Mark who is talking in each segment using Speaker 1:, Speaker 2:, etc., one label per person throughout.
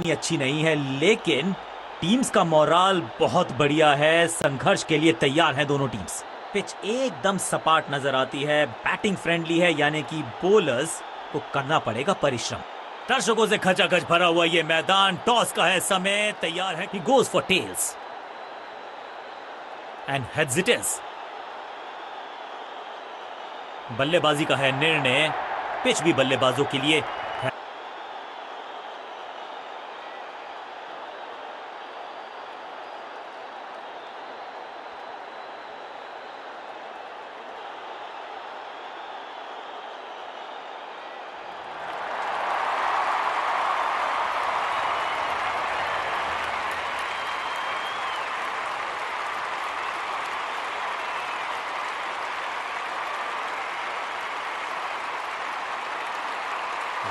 Speaker 1: इतनी अच्छी नहीं है, लेकिन टीम्स का मोराल बहुत बढ़िया है। संघर्ष के लिए तैयार हैं दोनों टीम्स। पिच एकदम सपाट नजर आती है, बैटिंग फ्रेंडली है, यानी कि बॉलर्स को करना पड़ेगा परिश्रम। दर्शकों से खचाखच भरा हुआ ये मैदान, टॉस का है समय, तैयार है। He goes for tails and heads it is. बल्लेबाजी का है निर्णय, पिच भी बल्लेबाजों के लिए है।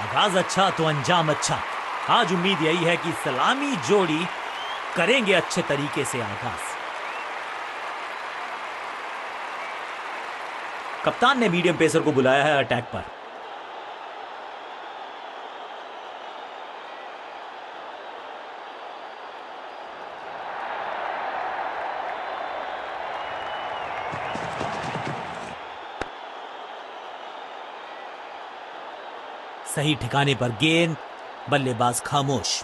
Speaker 1: आगाज अच्छा तो अंजाम अच्छा। आज उम्मीद यही है कि सलामी जोड़ी करेंगे अच्छे तरीके से आगाज। कप्तान ने मीडियम पेसर को बुलाया है अटैक पर। सही ठिकाने पर गेंद, बल्लेबाज खामोश।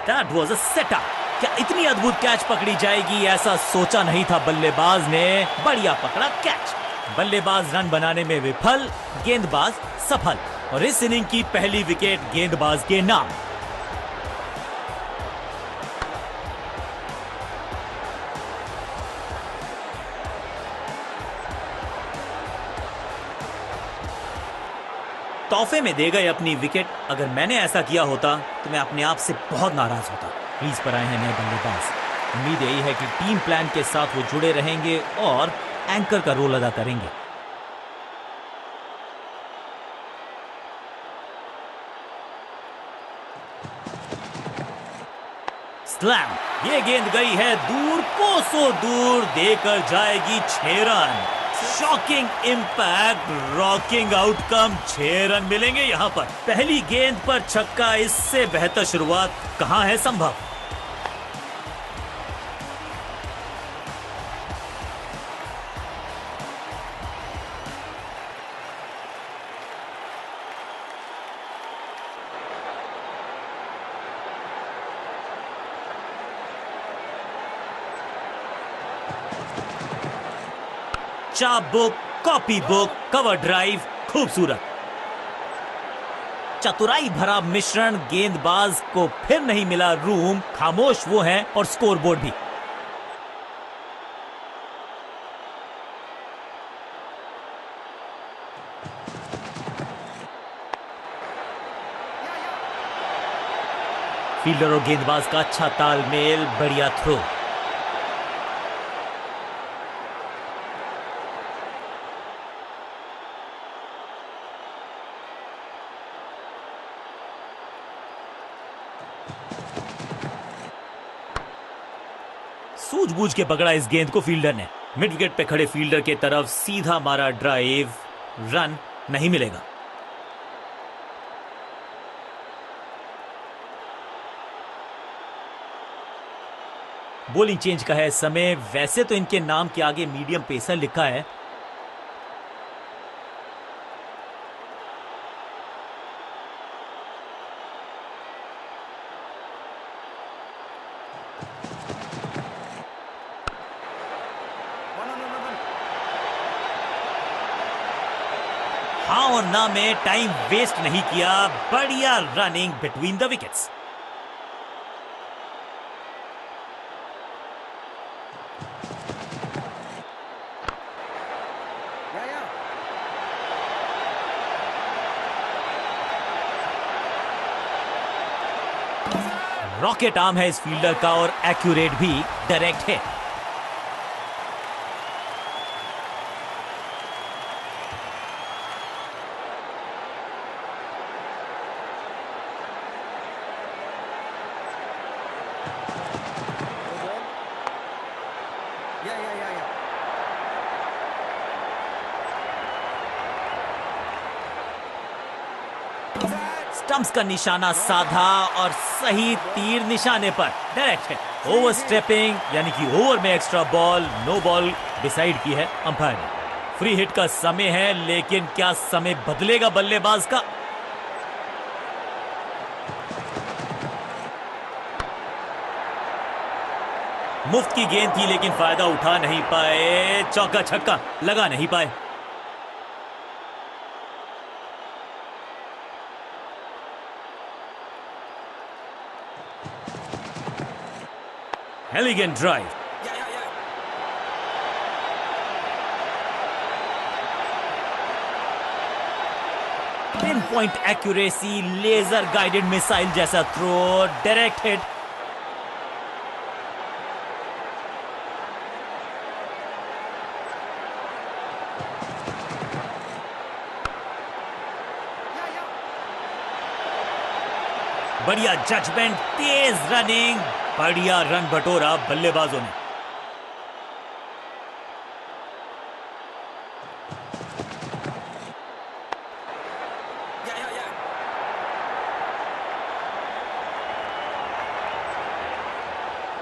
Speaker 1: That was a setup। क्या इतनी अद्भुत कैच पकड़ी जाएगी, ऐसा सोचा नहीं था। बल्लेबाज ने बढ़िया पकड़ा कैच। बल्लेबाज रन बनाने में विफल, गेंदबाज सफल, और इस इनिंग की पहली विकेट गेंदबाज के नाम। तोहफे में दे गए अपनी विकेट। अगर मैंने ऐसा किया होता तो मैं अपने आप से बहुत नाराज होता। क्रीज पर आए हैं नए बल्लेबाज। उम्मीद यही है कि टीम प्लान के साथ वो जुड़े रहेंगे और एंकर का रोल अदा करेंगे। स्लैम, ये गेंद गई है दूर, कोसों दूर, देकर जाएगी 6 run. Shocking impact, rocking outcome, 6 run मिलेंगे यहां पर। पहली गेंद पर छक्का, इससे बेहतर शुरुआत कहां है संभव। चाप book, copy book, cover drive, खूबसूरत। चतुराई भरा मिश्रण, गेंदबाज को फिर नहीं मिला रूम। खामोश वो हैं और स्कोरबोर्ड भी। फील्डर और गेंदबाज का अच्छा तालमेल, बढ़िया थ्रो। सूझबूझ के पकड़ा इस गेंद को फील्डर ने। मिड विकेट पे खड़े फील्डर के तरफ सीधा मारा ड्राइव, रन नहीं मिलेगा। बॉलिंग चेंज का है समय। वैसे तो इनके नाम के आगे मीडियम पेसर लिखा है, हाँ और ना में टाइम वेस्ट नहीं किया। बढ़िया running between the wickets. Rocket arm है इस फील्डर का और एक्यूरेट भी, डायरेक्ट है। स्टंप्स का निशाना साधा और सही तीर निशाने पर डायरेक्ट है। ओवर स्टेपिंग यानी कि ओवर में extra ball, no ball decide की है अंपायर ने। फ्री हिट का समय है, लेकिन क्या समय बदलेगा बल्लेबाज का? मुफ्त की गेंद थी लेकिन फायदा उठा नहीं पाए, चौका छक्का लगा नहीं पाए। Elegant drive, pin point accuracy, laser guided missile जैसा थ्रो, डायरेक्ट हिट। बढ़िया जजमेंट, तेज रनिंग, बढ़िया रन बटोरा बल्लेबाजों ने।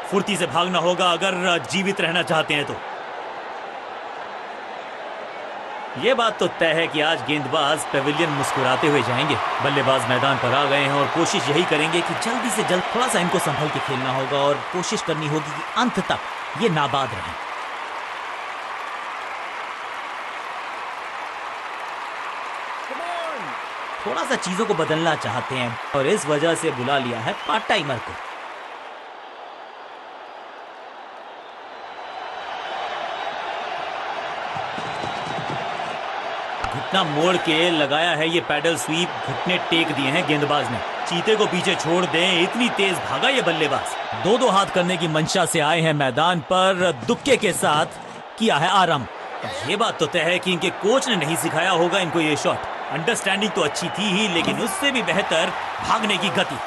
Speaker 1: फुर्ती से भागना होगा अगर जीवित रहना चाहते हैं तो। यह बात तो तय है कि आज गेंदबाज पेविलियन मुस्कुराते हुए जाएंगे। बल्लेबाज मैदान पर आ गए हैं और कोशिश यही करेंगे कि जल्दी से जल्द थोड़ा सा इनको संभल के खेलना होगा और कोशिश करनी होगी कि अंत तक ये नाबाद रहें। थोड़ा सा चीजों को बदलना चाहते हैं और इस वजह से बुला लिया है पार्ट टाइमर को। घुटना मोड़ के लगाया है ये पैडल स्वीप, घुटने टेक दिए हैं गेंदबाज ने। चीते को पीछे छोड़ दें, इतनी तेज भागा ये बल्लेबाज। दो दो हाथ करने की मंशा से आए हैं मैदान पर, दुक्के के साथ किया है आरंभ। ये बात तो तय है कि इनके कोच ने नहीं सिखाया होगा इनको ये शॉट। अंडरस्टैंडिंग तो अच्छी थी ही, लेकिन उससे भी बेहतर भागने की गति।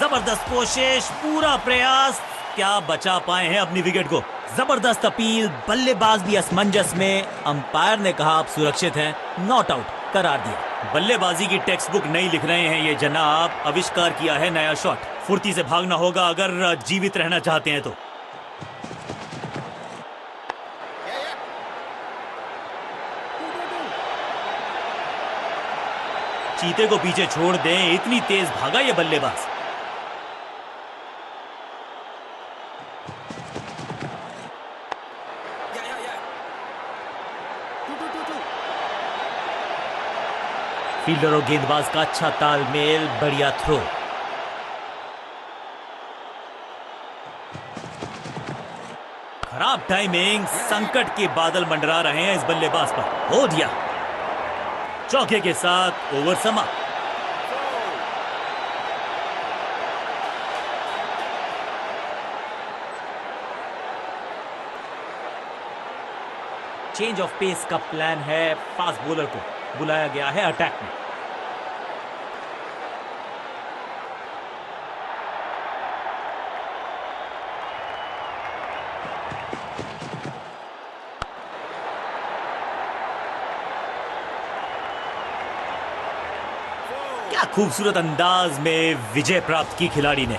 Speaker 1: जबरदस्त कोशिश, पूरा प्रयास, क्या बचा पाए हैं अपनी विकेट को। जबरदस्त अपील, बल्लेबाज भी असमंजस में। अंपायर ने कहा आप सुरक्षित हैं, नॉट आउट करार दिया। बल्लेबाजी की टेक्स्ट बुक नहीं लिख रहे हैं ये जनाब, आविष्कार किया है नया शॉट। फुर्ती से भागना होगा अगर जीवित रहना चाहते हैं तो। चीते को पीछे छोड़ दें, इतनी तेज भागा ये बल्लेबाज। फील्डर और गेंदबाज का अच्छा तालमेल, बढ़िया थ्रो। खराब टाइमिंग, संकट के बादल मंडरा रहे हैं इस बल्लेबाज पर। हो दिया, चौके के साथ ओवर समाप्त। चेंज ऑफ पेस का प्लान है, फास्ट बॉलर को बुलाया गया है अटैक में। क्या खूबसूरत अंदाज में विजय प्राप्त की खिलाड़ी ने।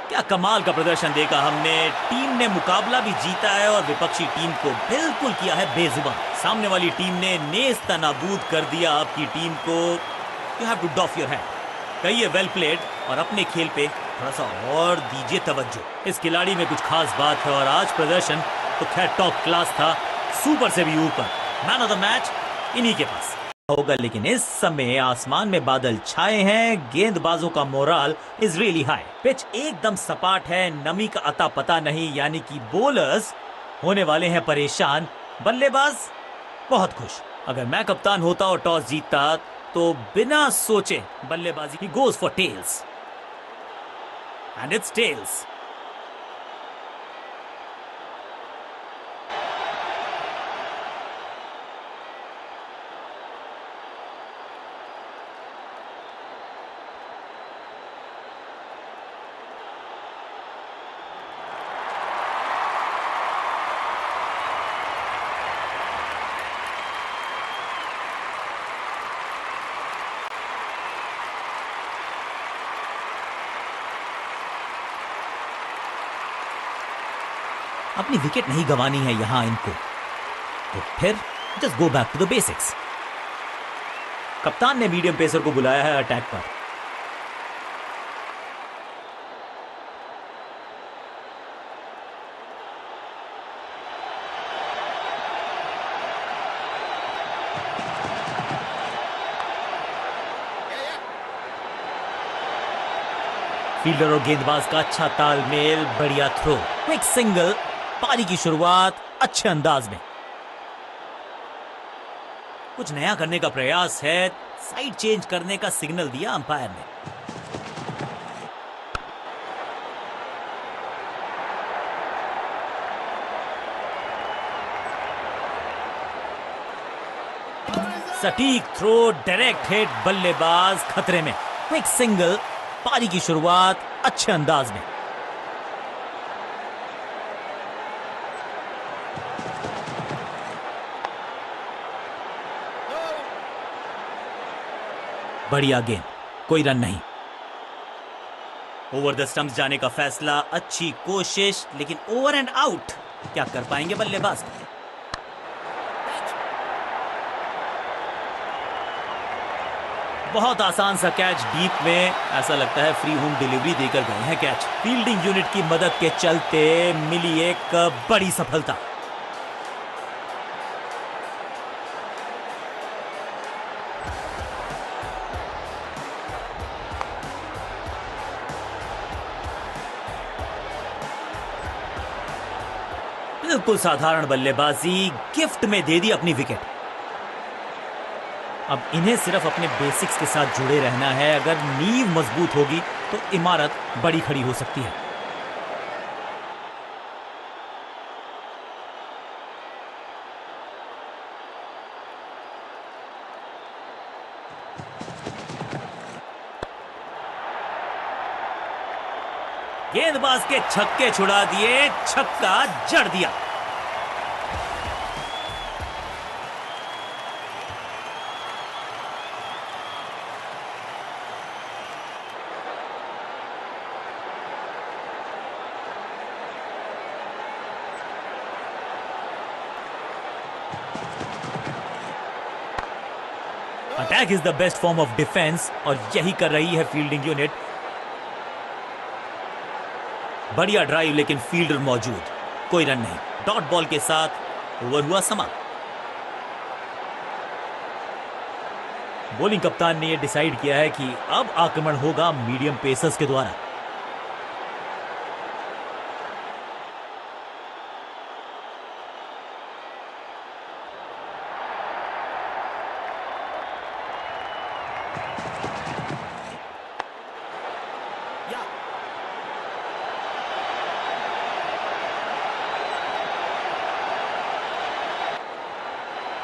Speaker 1: क्या कमाल का प्रदर्शन देखा हमने। टीम ने मुकाबला भी जीता है और विपक्षी टीम को बिल्कुल किया है बेजुबान। सामने वाली टीम ने नेस्त नाबूद कर दिया आपकी टीम को। You have to doff your hand. कहिए वेल प्लेड और अपने खेल पे थोड़ा सा और दीजिए तवज्जो। इस खिलाड़ी में कुछ खास बात है और आज प्रदर्शन तो खैर टॉप क्लास था, सुपर से भी ऊपर। मैन ऑफ द मैच इन्हीं के पास होगा, लेकिन इस समय आसमान में बादल छाए हैं, गेंदबाजों का morale is really high. Pitch एकदम सपाट है, नमी का अता पता नहीं, यानी कि बॉलर्स होने वाले हैं परेशान, बल्लेबाज बहुत खुश। अगर मैं कप्तान होता और टॉस जीतता तो बिना सोचे बल्लेबाजी ही goes for tails and it's tails. अपनी विकेट नहीं गंवानी है यहां इनको, तो फिर just go back to the basics. कप्तान ने मीडियम पेसर को बुलाया है अटैक पर। फील्डर और गेंदबाज का अच्छा तालमेल, बढ़िया थ्रो, क्विक सिंगल, पारी की शुरुआत अच्छे अंदाज में। कुछ नया करने का प्रयास है, साइड चेंज करने का सिग्नल दिया अंपायर ने। सटीक थ्रो, डायरेक्ट हिट, बल्लेबाज खतरे में, क्विक सिंगल, पारी की शुरुआत अच्छे अंदाज में। बढ़िया गेंद, कोई रन नहीं। ओवर द स्टंप्स जाने का फैसला, अच्छी कोशिश, लेकिन ओवर एंड आउट। क्या कर पाएंगे बल्लेबाज? बहुत आसान सा कैच डीप में, ऐसा लगता है फ्री होम डिलीवरी देकर गए हैं कैच। फील्डिंग यूनिट की मदद के चलते मिली एक बड़ी सफलता। बिल्कुल साधारण बल्लेबाजी, गिफ्ट में दे दी अपनी विकेट। अब इन्हें सिर्फ अपने बेसिक्स के साथ जुड़े रहना है। अगर नींव मजबूत होगी तो इमारत बड़ी खड़ी हो सकती है। गेंदबाज के छक्के छुड़ा दिए, छक्का जड़ दिया। Attack is the best form of defence, और यही कर रही है फील्डिंग यूनिट। बढ़िया ड्राइव, लेकिन फील्डर मौजूद, कोई रन नहीं। डॉट बॉल के साथ ओवर हुआ समाप्त। बॉलिंग कप्तान ने यह डिसाइड किया है कि अब आक्रमण होगा मीडियम पेसर्स के द्वारा।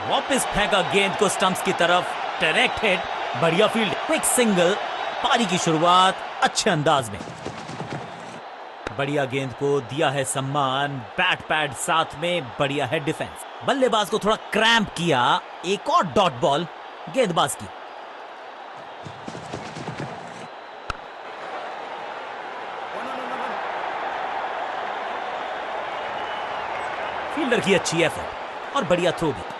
Speaker 1: वापस फेंका गेंद को स्टंप्स की तरफ, डायरेक्ट हिट, बढ़िया फील्ड, क्विक सिंगल, पारी की शुरुआत अच्छे अंदाज में। बढ़िया गेंद को दिया है सम्मान, बैट पैड साथ में, बढ़िया है डिफेंस। बल्लेबाज को थोड़ा क्रैम्प किया, एक और डॉट बॉल गेंदबाज की। फील्डर की अच्छी एफर्ट और बढ़िया थ्रो भी।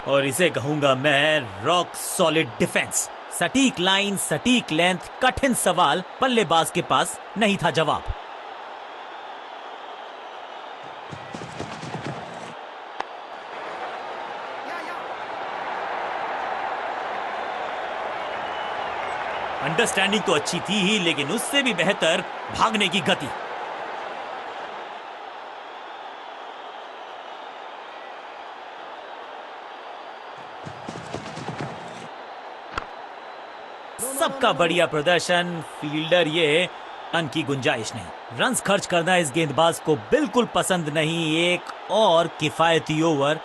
Speaker 1: और इसे कहूंगा मैं रॉक सॉलिड डिफेंस। सटीक लाइन, सटीक लेंथ, कठिन सवाल, बल्लेबाज के पास नहीं था जवाब। अंडरस्टैंडिंग तो अच्छी थी ही, लेकिन उससे भी बेहतर भागने की गति। सबका बढ़िया प्रदर्शन, फील्डर ये रन की गुंजाइश नहीं। रन्स खर्च करना इस गेंदबाज को बिल्कुल पसंद नहीं। एक और किफायती ओवर।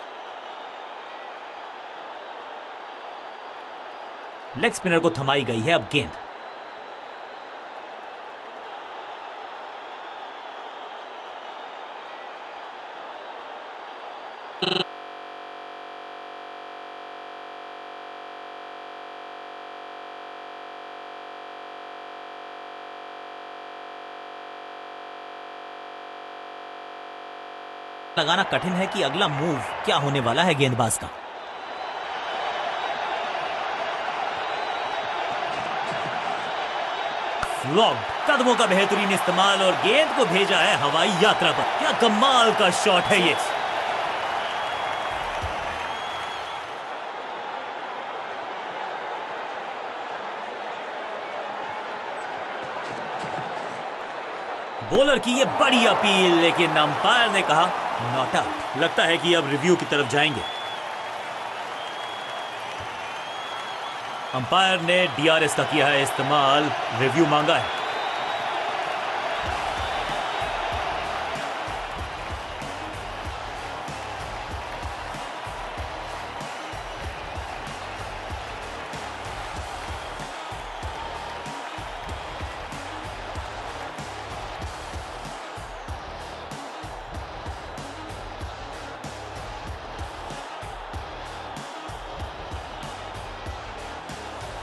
Speaker 1: लेग स्पिनर को थमाई गई है अब गेंद। लगाना कठिन है कि अगला मूव क्या होने वाला है गेंदबाज का। फ्लॉग, कदमों का बेहतरीन इस्तेमाल और गेंद को भेजा है हवाई यात्रा पर। क्या कमाल का शॉट है ये। बॉलर की ये बड़ी अपील, लेकिन अंपायर ने कहा नॉट आउट। लगता है कि अब रिव्यू की तरफ जाएंगे। अंपायर ने डीआरएस का किया है इस्तेमाल, रिव्यू मांगा है।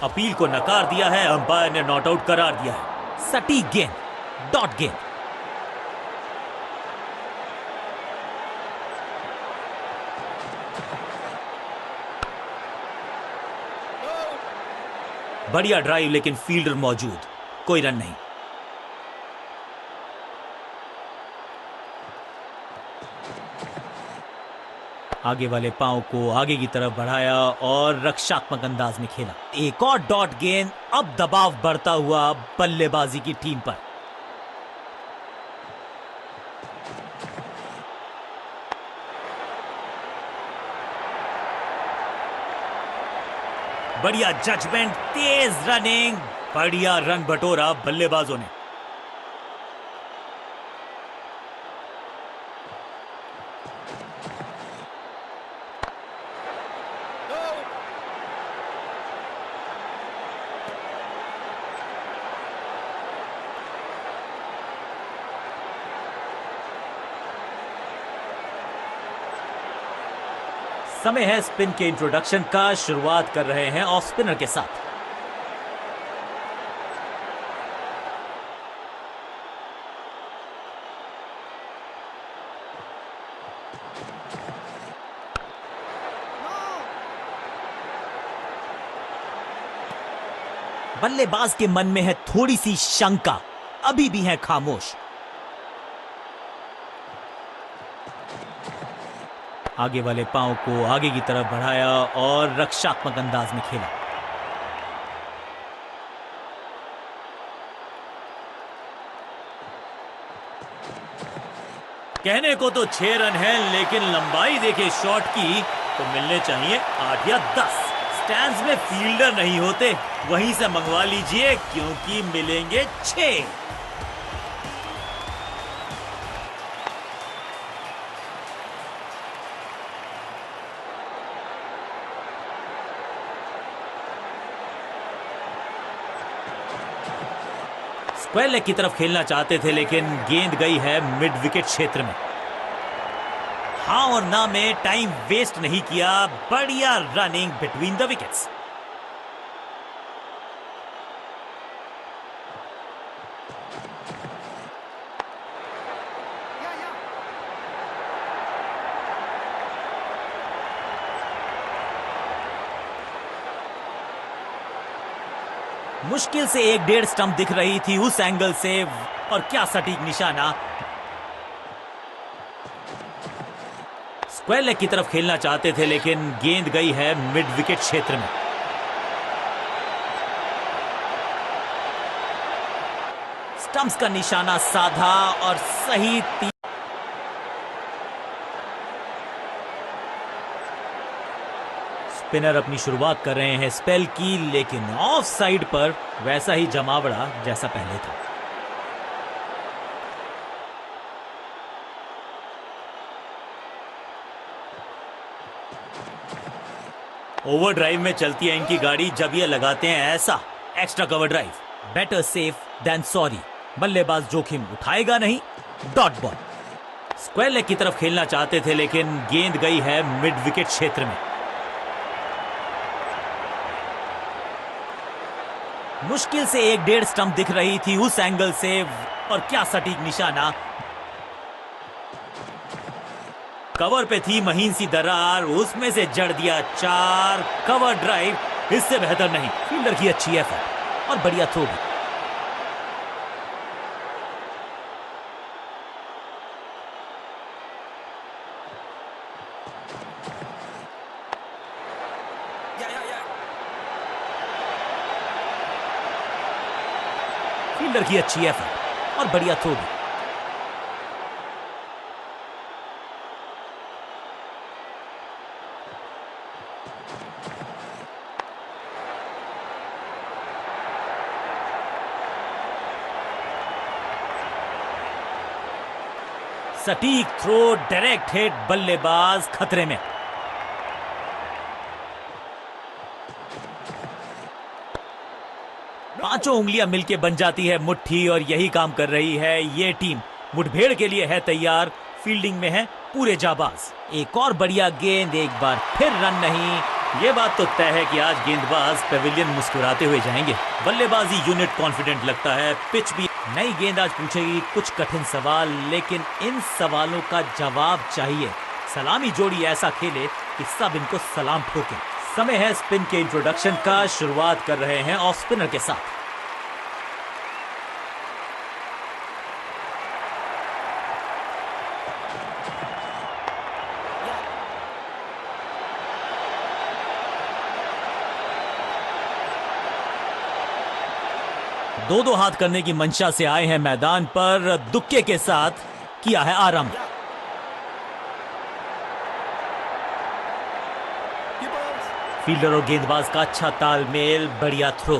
Speaker 1: अपील को नकार दिया है, अंपायर ने नॉट आउट करार दिया है। सटीक गेंद, डॉट गेंद। बढ़िया ड्राइव, लेकिन फील्डर मौजूद, कोई रन नहीं। आगे वाले पांव को आगे की तरफ बढ़ाया और रक्षात्मक अंदाज में खेला। एक और डॉट गेंद। अब दबाव बढ़ता हुआ बल्लेबाजी की टीम पर। बढ़िया जजमेंट, तेज रनिंग, बढ़िया रन बटोरा बल्लेबाजों ने। समय है स्पिन के इंट्रोडक्शन का। शुरुआत कर रहे हैं ऑफ स्पिनर के साथ। बल्लेबाज के मन में है थोड़ी सी शंका, अभी भी है खामोश। आगे वाले पांव को आगे की तरफ बढ़ाया और रक्षात्मक अंदाज में खेला। कहने को तो 6 रन है, लेकिन लंबाई देखे शॉट की तो मिलने चाहिए 8 या 10। स्टैंड्स में फील्डर नहीं होते, वहीं से मंगवा लीजिए, क्योंकि मिलेंगे 6। स्क्वायर लेग की तरफ खेलना चाहते थे, लेकिन गेंद गई है मिड विकेट क्षेत्र में। हाँ और ना में टाइम वेस्ट नहीं किया, बढ़िया रनिंग बिटवीन द विकेट्स। मुश्किल से 1-1.5 स्टंप दिख रही थी उस एंगल से, और क्या सटीक निशाना। स्क्वायर लेग की तरफ खेलना चाहते थे, लेकिन गेंद गई है मिड विकेट क्षेत्र में। स्टंप्स का निशाना साधा और सही। स्पिनर अपनी शुरुआत कर रहे हैं स्पेल की, लेकिन ऑफ साइड पर वैसा ही जमावड़ा जैसा पहले था। ओवरड्राइव में चलती है इनकी गाड़ी जब ये लगाते हैं ऐसा extra cover drive. Better safe than sorry. बल्लेबाज जोखिम उठाएगा नहीं, डॉट बॉल। स्क्वायर लेग की तरफ खेलना चाहते थे, लेकिन गेंद गई है मिड विकेट क्षेत्र में। मुश्किल से 1-1.5 स्टंप दिख रही थी उस एंगल से, और क्या सटीक निशाना। कवर पे थी महीन सी दरार, उसमें से जड़ दिया 4। कवर ड्राइव इससे बेहतर नहीं। फील्डर की अच्छी एफर्ट और बढ़िया थ्रो भी। फील्डर की अच्छी एफर्ट और बढ़िया थ्रो भी। सटीक थ्रो, डायरेक्ट हिट, बल्लेबाज खतरे में। पांचों उंगलियां मिलके बन जाती है मुट्ठी और यही काम कर रही है ये टीम। मुठभेड़ के लिए है तैयार, फील्डिंग में है पूरे जाबाज। एक और बढ़िया गेंद, एक बार फिर रन नहीं। ये बात तो तय है कि आज गेंदबाज पेविलियन मुस्कुराते हुए जाएंगे। बल्लेबाजी यूनिट कॉन्फिडेंट लगता है। पिच भी नई गेंद आज पूछेगी कुछ कठिन सवाल, लेकिन इन सवालों का जवाब चाहिए। सलामी जोड़ी ऐसा खेले कि सब इनको सलाम ठोके। समय है स्पिन के इंट्रोडक्शन का। शुरुआत कर रहे हैं ऑफ स्पिनर के साथ। दो हाथ करने की मंशा से आए हैं मैदान पर। दुक्के के साथ किया है आरंभ। फील्डर और गेंदबाज का अच्छा तालमेल, बढ़िया थ्रो।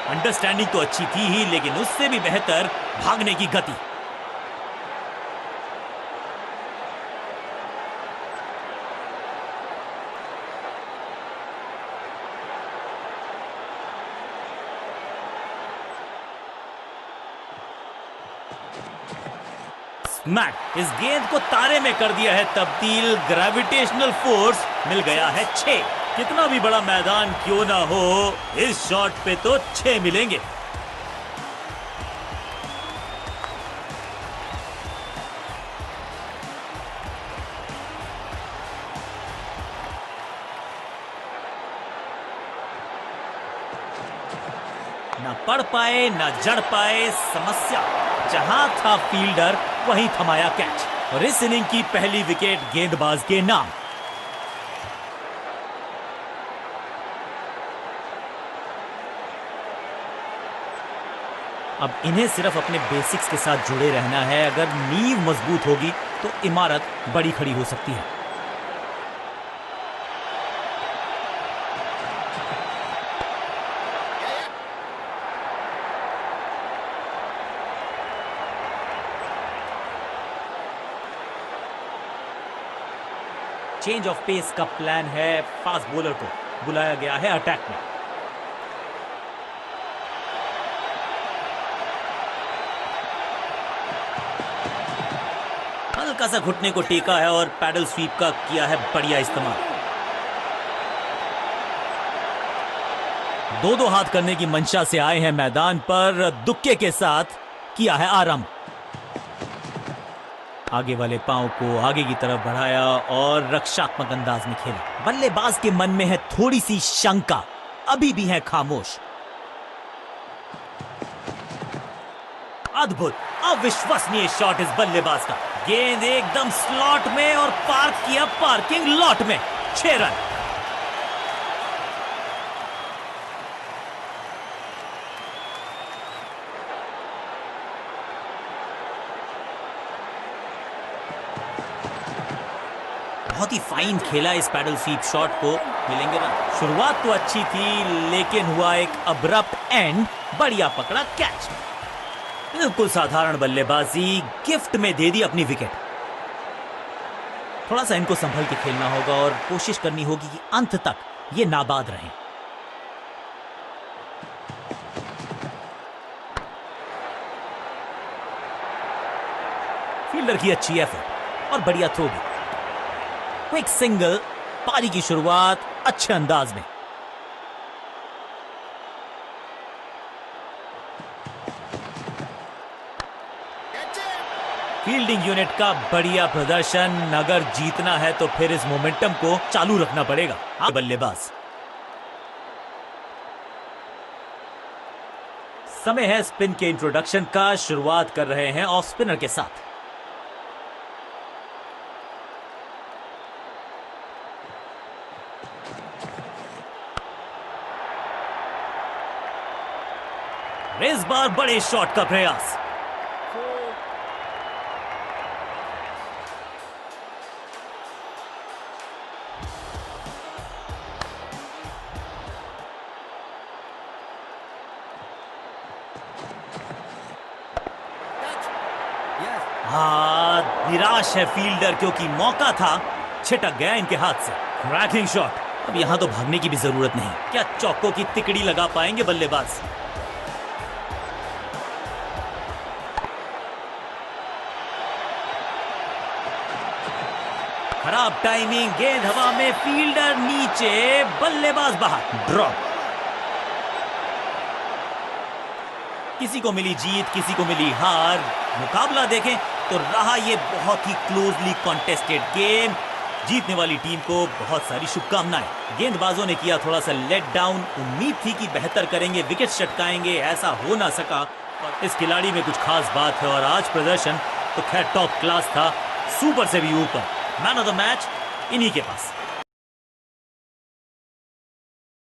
Speaker 1: अंडरस्टैंडिंग तो अच्छी थी ही, लेकिन उससे भी बेहतर भागने की गति। स्मैक इस गेंद को तारे में कर दिया है तब्दील। ग्रेविटेशनल फोर्स मिल गया है 6। कितना भी बड़ा मैदान क्यों ना हो, इस शॉट पे तो 6 मिलेंगे। ना पढ़ पाए ना जड़ पाए, समस्या। जहां था फील्डर वहीं थमाया कैच, और इस इनिंग की पहली विकेट गेंदबाज के नाम। अब इन्हें सिर्फ अपने बेसिक्स के साथ जुड़े रहना है। अगर नींव मजबूत होगी तो इमारत बड़ी खड़ी हो सकती है। चेंज ऑफ पेस का प्लान है। फास्ट बॉलर को बुलाया गया है अटैक में। हल्का सा घुटने को टेका है और पैडल स्वीप का किया है बढ़िया इस्तेमाल। दो हाथ करने की मंशा से आए हैं मैदान पर। दुक्के के साथ किया है आरंभ। आगे वाले पांव को आगे की तरफ बढ़ाया और रक्षात्मक अंदाज में खेला। बल्लेबाज के मन में है थोड़ी सी शंका, अभी भी है खामोश। अद्भुत, अविश्वसनीय शॉट इस बल्लेबाज का। गेंद एकदम स्लॉट में और पार्क किया पार्किंग लॉट में। 6 रन। बहुत ही फाइन खेला इस पैडल स्वीप शॉट को, मिलेंगे रन। शुरुआत तो अच्छी थी, लेकिन हुआ एक अब्रप्ट एंड। बढ़िया पकड़ा कैच। बिल्कुल साधारण बल्लेबाजी, गिफ्ट में दे दी अपनी विकेट। थोड़ा सा इनको संभल के खेलना होगा और कोशिश करनी होगी कि अंत तक ये नाबाद रहें। फील्डर की अच्छी एफर्ट और बढ़िया थ्रो भी। क्विक सिंगल, पारी की शुरुआत अच्छे अंदाज में। फील्डिंग यूनिट का बढ़िया प्रदर्शन। अगर जीतना है तो फिर इस मोमेंटम को चालू रखना पड़ेगा। बल्लेबाज, समय है स्पिन के इंट्रोडक्शन का। शुरुआत कर रहे हैं ऑफ स्पिनर के साथ। इस बार बड़े शॉट का प्रयास। निराश है फील्डर क्योंकि मौका था, छिटक गया इनके हाथ से। Cracking shot. अब यहां तो भागने की भी जरूरत नहीं। क्या चौकों की तिकड़ी लगा पाएंगे बल्लेबाज? खराब टाइमिंग, गेंद हवा में, फील्डर नीचे, बल्लेबाज बाहर। ड्रॉप। किसी को मिली जीत, किसी को मिली हार। मुकाबला देखें तो रहा ये बहुत ही क्लोजली कॉन्टेस्टेड गेम। जीतने वाली टीम को बहुत सारी शुभकामनाएं। गेंदबाजों ने किया थोड़ा सा लेट डाउन। उम्मीद थी कि बेहतर करेंगे, विकेट चटकाएंगे, ऐसा हो ना सका। इस खिलाड़ी में कुछ खास बात है और आज प्रदर्शन तो खैर टॉप क्लास था, सुपर से भी ऊपर। मैन ऑफ द मैच इन्हीं के पास।